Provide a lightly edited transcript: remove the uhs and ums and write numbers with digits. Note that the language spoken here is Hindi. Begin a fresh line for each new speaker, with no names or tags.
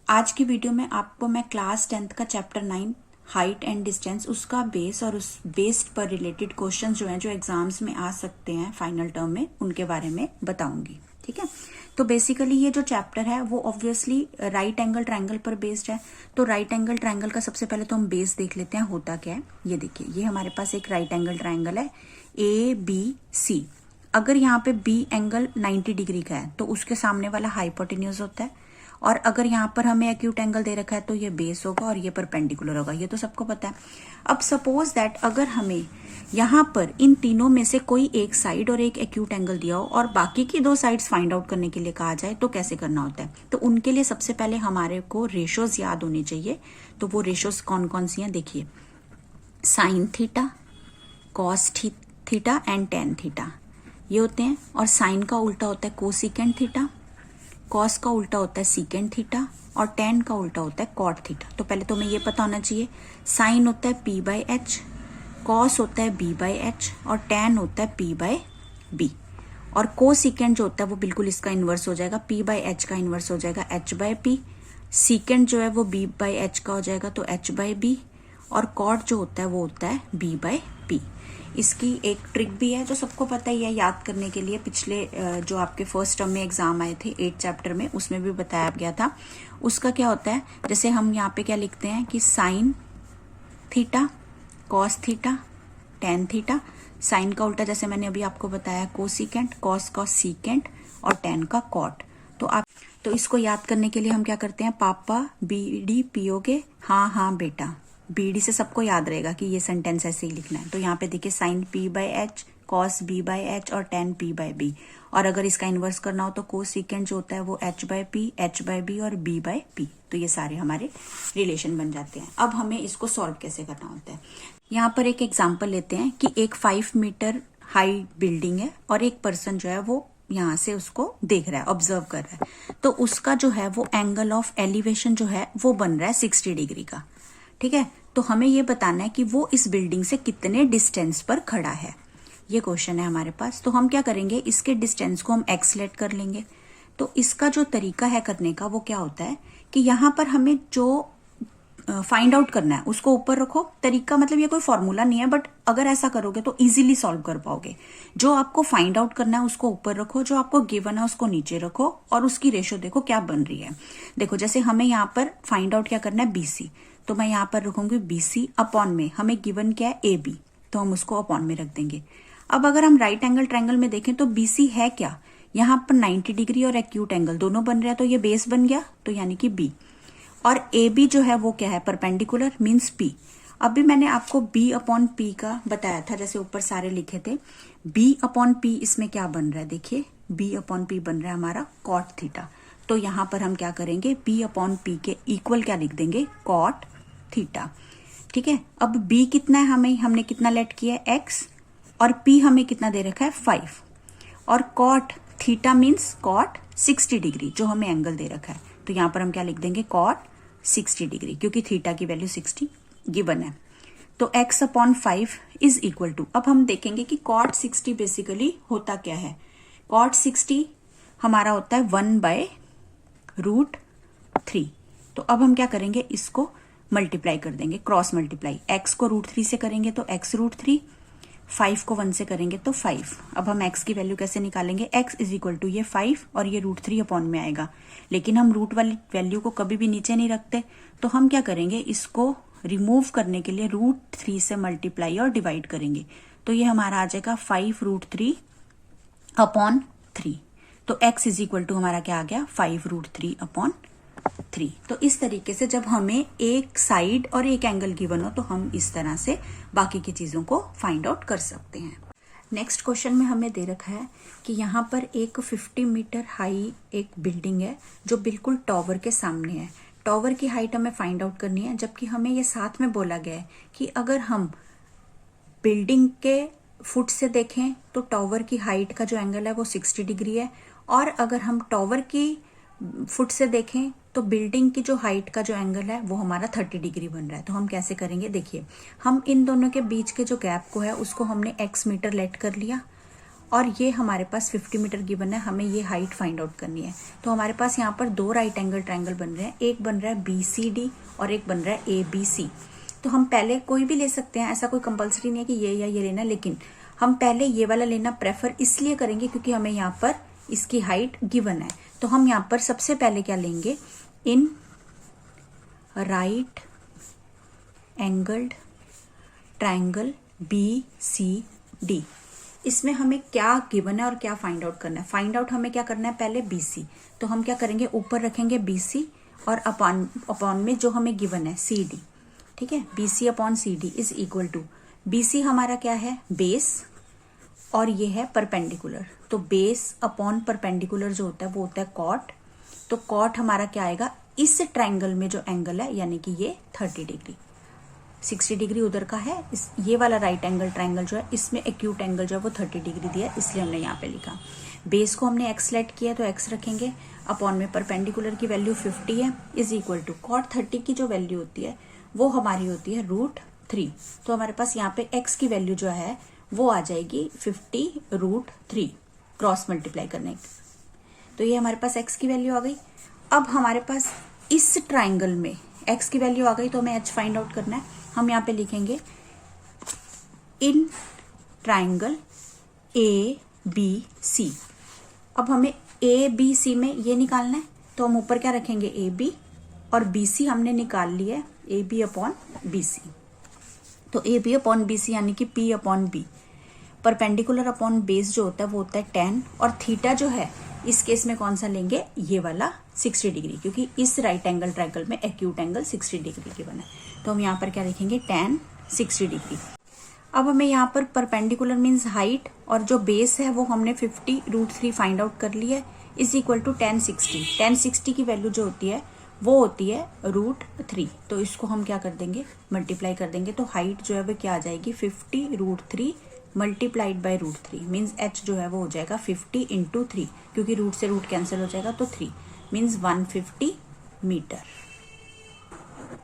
आज की वीडियो में आपको मैं क्लास 10th का चैप्टर 9 हाइट एंड डिस्टेंस उसका बेस और उस बेस्ड पर रिलेटेड क्वेश्चंस जो हैं जो एग्जाम्स में आ सकते हैं फाइनल टर्म में, उनके बारे में बताऊंगी। ठीक है, तो बेसिकली ये जो चैप्टर है वो ऑब्वियसली राइट एंगल ट्रायंगल पर बेस्ड है। तो राइट एंगल ट्रायंगल का सबसे पहले तो हम बेस देख लेते हैं होता क्या है। ये देखिए, ये हमारे पास एक राइट एंगल ट्रायंगल है ABC। अगर यहाँ पे बी एंगल 90 डिग्री का है तो उसके सामने वाला हाइपोटेन्यूज होता है, और अगर यहाँ पर हमें एक्यूट एंगल दे रखा है तो ये बेस होगा और ये परपेंडिकुलर होगा, ये तो सबको पता है। अब सपोज दैट अगर हमें यहाँ पर इन तीनों में से कोई एक साइड और एक एक्यूट एंगल दिया हो और बाकी की दो साइड्स फाइंड आउट करने के लिए कहा जाए तो कैसे करना होता है। तो उनके लिए सबसे पहले हमारे को रेशोज याद होनी चाहिए। तो वो रेशोज कौन कौन सी हैं देखिए, sign theta, cos theta and tan theta ये होते हैं। और साइन का उल्टा होता है कोसिकेंट थीटा, कॉस का उल्टा होता है सीकेंट थीटा और टेन का उल्टा होता है कॉट थीटा। तो पहले तो हमें ये पता होना चाहिए, साइन होता है P/H, कॉस होता है B/H और टेन होता है P/B। और कोसिकेंट जो होता है वो बिल्कुल इसका इन्वर्स हो जाएगा, P/H का इन्वर्स हो जाएगा H/P। सीकेंट जो है वो B/H का हो जाएगा तो H/B। और कॉट जो होता है वो होता है B/P। इसकी एक ट्रिक भी है जो सबको पता ही है याद करने के लिए, पिछले जो आपके फर्स्ट टर्म में एग्जाम आए थे 8 चैप्टर में उसमें भी बताया गया था। उसका क्या होता है, जैसे हम यहाँ पे क्या लिखते हैं कि sine theta, cos theta, tan theta. Sine का उल्टा जैसे मैंने अभी आपको बताया कोसिकेंट, कॉस का सीकेंट और टेन का कॉट। तो इसको याद करने के लिए हम क्या करते हैं, पापा बीडी पियोगे, हाँ हाँ बेटा। बीडी से सबको याद रहेगा कि ये सेंटेंस ऐसे ही लिखना है। तो यहाँ पे देखिए साइन P/H, कॉस B/H और टेन P/B। और अगर इसका इन्वर्स करना हो तो कोसिकेंट जो होता है वो H/P, H/B और B/P। तो ये सारे हमारे रिलेशन बन जाते हैं। अब हमें इसको सॉल्व कैसे करना होता है, यहाँ पर एक एग्जाम्पल लेते हैं कि एक 5 मीटर हाई बिल्डिंग है और एक पर्सन जो है वो यहाँ से उसको देख रहा है, ऑब्जर्व कर रहा है। तो उसका जो है वो एंगल ऑफ एलिवेशन जो है वो बन रहा है 60 डिग्री का। ठीक है, तो हमें ये बताना है कि वो इस बिल्डिंग से कितने डिस्टेंस पर खड़ा है, ये क्वेश्चन है हमारे पास। तो हम क्या करेंगे, इसके डिस्टेंस को हम एक्स लेट कर लेंगे। तो इसका जो तरीका है करने का वो क्या होता है कि यहाँ पर हमें जो फाइंड आउट करना है उसको ऊपर रखो। तरीका मतलब ये कोई फॉर्मूला नहीं है, बट अगर ऐसा करोगे तो इजीली सॉल्व कर पाओगे। जो आपको फाइंड आउट करना है उसको ऊपर रखो, जो आपको गिवन है उसको नीचे रखो और उसकी रेशो देखो क्या बन रही है। देखो जैसे हमें यहाँ पर फाइंड आउट क्या करना है BC, तो मैं यहाँ पर रखूंगी BC अपॉन में हमें गिवन क्या है AB, तो हम उसको अपॉन में रख देंगे। अब अगर हम राइट एंगल ट्रायंगल में देखें तो BC है क्या, यहाँ पर 90 डिग्री और एक्यूट एंगल दोनों बन रहे हैं, तो ये बेस बन गया, तो यानी कि B। और AB जो है वो क्या है, परपेंडिकुलर मींस P। अभी मैंने आपको B/P का बताया था, जैसे ऊपर सारे लिखे थे। B/P इसमें क्या बन रहा है, देखिए B/P बन रहा है हमारा कॉट थीटा। तो यहां पर हम क्या करेंगे, B/P के इक्वल क्या लिख देंगे, कॉट थीटा। ठीक है, अब B कितना है, हमने कितना लेट किया है X, और P हमें कितना दे रखा है 5। और cot theta means cot 60 degree जो हमें एंगल दे रखा है। तो यहां पर हम क्या लिख देंगे, कॉट 60 डिग्री, क्योंकि थीटा की वैल्यू 60 गिवन है। तो x/5 इज इक्वल टू, अब हम देखेंगे कि कॉट 60 बेसिकली होता क्या है। कॉट 60 हमारा होता है 1/√3। तो अब हम क्या करेंगे, इसको मल्टीप्लाई कर देंगे, क्रॉस मल्टीप्लाई। x को √3 से करेंगे तो x√3, 5 को 1 से करेंगे तो 5। अब हम x की वैल्यू कैसे निकालेंगे, x इज इक्वल टू ये 5 और ये √3 अपॉन में आएगा। लेकिन हम रूट वाली वैल्यू को कभी भी नीचे नहीं रखते, तो हम क्या करेंगे, इसको रिमूव करने के लिए √3 से मल्टीप्लाई और डिवाइड करेंगे। तो ये हमारा आ जाएगा 5√3 अपॉन 3। तो x इज इक्वल टू हमारा क्या आ गया, 5√3 अपॉन 3। तो इस तरीके से जब हमें एक साइड और एक एंगल गिवन हो तो हम इस तरह से बाकी की चीजों को फाइंड आउट कर सकते हैं। नेक्स्ट क्वेश्चन में हमें दे रखा है कि यहाँ पर एक 50 मीटर हाई एक बिल्डिंग है जो बिल्कुल टॉवर के सामने है। टॉवर की हाइट हमें फाइंड आउट करनी है, जबकि हमें ये साथ में बोला गया है कि अगर हम बिल्डिंग के फुट से देखें तो टॉवर की हाइट का जो एंगल है वो 60 डिग्री है, और अगर हम टॉवर की फुट से देखें तो बिल्डिंग की जो हाइट का जो एंगल है वो हमारा 30 डिग्री बन रहा है। तो हम कैसे करेंगे, देखिए हम इन दोनों के बीच के जो गैप को है उसको हमने x मीटर लेट कर लिया, और ये हमारे पास 50 मीटर गिवन है, हमें ये हाइट फाइंड आउट करनी है। तो हमारे पास यहाँ पर दो राइट एंगल ट्रायंगल बन रहे हैं, एक बन रहा है BCD और एक बन रहा है ABC। तो हम पहले कोई भी ले सकते हैं, ऐसा कोई कंपलसरी नहीं है कि ये या ये लेना, लेकिन हम पहले ये वाला लेना प्रेफर इसलिए करेंगे क्योंकि हमें यहाँ पर इसकी हाइट गिवन है। तो हम यहाँ पर सबसे पहले क्या लेंगे, in right angled triangle BCD। इसमें हमें क्या गिवन है और क्या फाइंड आउट करना है। फाइंड आउट हमें क्या करना है, पहले BC। तो हम क्या करेंगे, ऊपर रखेंगे BC और अपॉन में जो हमें गिवन है CD, ठीक है। BC upon CD is equal to, BC हमारा क्या है, बेस, और ये है परपेंडिकुलर। तो बेस अपॉन परपेंडिकुलर जो होता है वो होता है कॉट। तो कॉट हमारा क्या आएगा, इस ट्रायंगल में जो एंगल है यानी कि ये 30 डिग्री, 60 डिग्री उधर का है। ये वाला राइट एंगल ट्रायंगल जो है इसमें एक्यूट एंगल जो है वो 30 डिग्री दिया है, इसलिए हमने यहाँ पे लिखा। बेस को हमने x सेलेक्ट किया तो x रखेंगे, अपॉन में परपेंडिकुलर की वैल्यू 50 है, इज इक्वल टू कॉट 30 की जो वैल्यू होती है वो हमारी होती है √3। तो हमारे पास यहाँ पे x की वैल्यू जो है वो आ जाएगी 50√3 क्रॉस मल्टीप्लाई करने की। तो ये हमारे पास x की वैल्यू आ गई। अब हमारे पास इस ट्राइंगल में x की वैल्यू आ गई, तो हमें h फाइंड आउट करना है। हम यहाँ पे लिखेंगे इन ट्राइंगल ABC। अब हमें ABC में ये निकालना है, तो हम ऊपर क्या रखेंगे, AB, और BC हमने निकाल लिया है, AB अपॉन BC। तो AB अपॉन BC यानी कि P upon B। Perpendicular upon base जो होता है वो होता है 10, और थीटा जो है इस केस में कौन सा लेंगे, ये वाला 60 डिग्री, क्योंकि इस राइट एंगल ट्रायंगल में एक्यूट एंगल 60 डिग्री की बना है। तो हम यहाँ पर क्या लिखेंगे, tan 60 डिग्री। अब हमें यहाँ पर परपेंडिकुलर मीन्स हाइट, और जो बेस है वो हमने 50√3 फाइंड आउट कर लिया है, is equal to tan 60। tan 60 की वैल्यू जो होती है वो होती है √3। तो इसको हम क्या कर देंगे, मल्टीप्लाई कर देंगे। तो हाइट जो है वो क्या आ जाएगी, 50√3 मल्टीप्लाइड बाय √3 मीन्स h जो है वो हो जाएगा 50 × 3, क्योंकि रूट से रूट कैंसिल हो जाएगा, तो 3 मीन्स 150 मीटर।